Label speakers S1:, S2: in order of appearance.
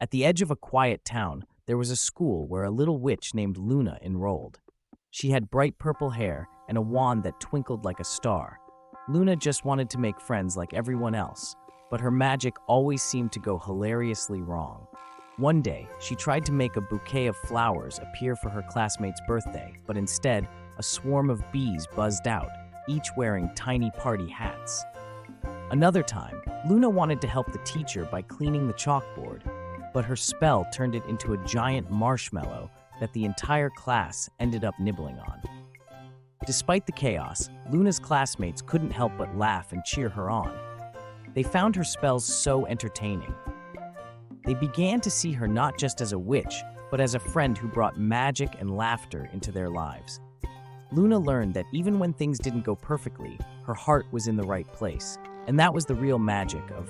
S1: At the edge of a quiet town, there was a school where a little witch named Luna enrolled. She had bright purple hair and a wand that twinkled like a star. Luna just wanted to make friends like everyone else, but her magic always seemed to go hilariously wrong. One day, she tried to make a bouquet of flowers appear for her classmate's birthday, but instead, a swarm of bees buzzed out, each wearing tiny party hats. Another time, Luna wanted to help the teacher by cleaning the chalkboard, but her spell turned it into a giant marshmallow that the entire class ended up nibbling on. Despite the chaos, Luna's classmates couldn't help but laugh and cheer her on. They found her spells so entertaining. They began to see her not just as a witch, but as a friend who brought magic and laughter into their lives. Luna learned that even when things didn't go perfectly, her heart was in the right place, and that was the real magic of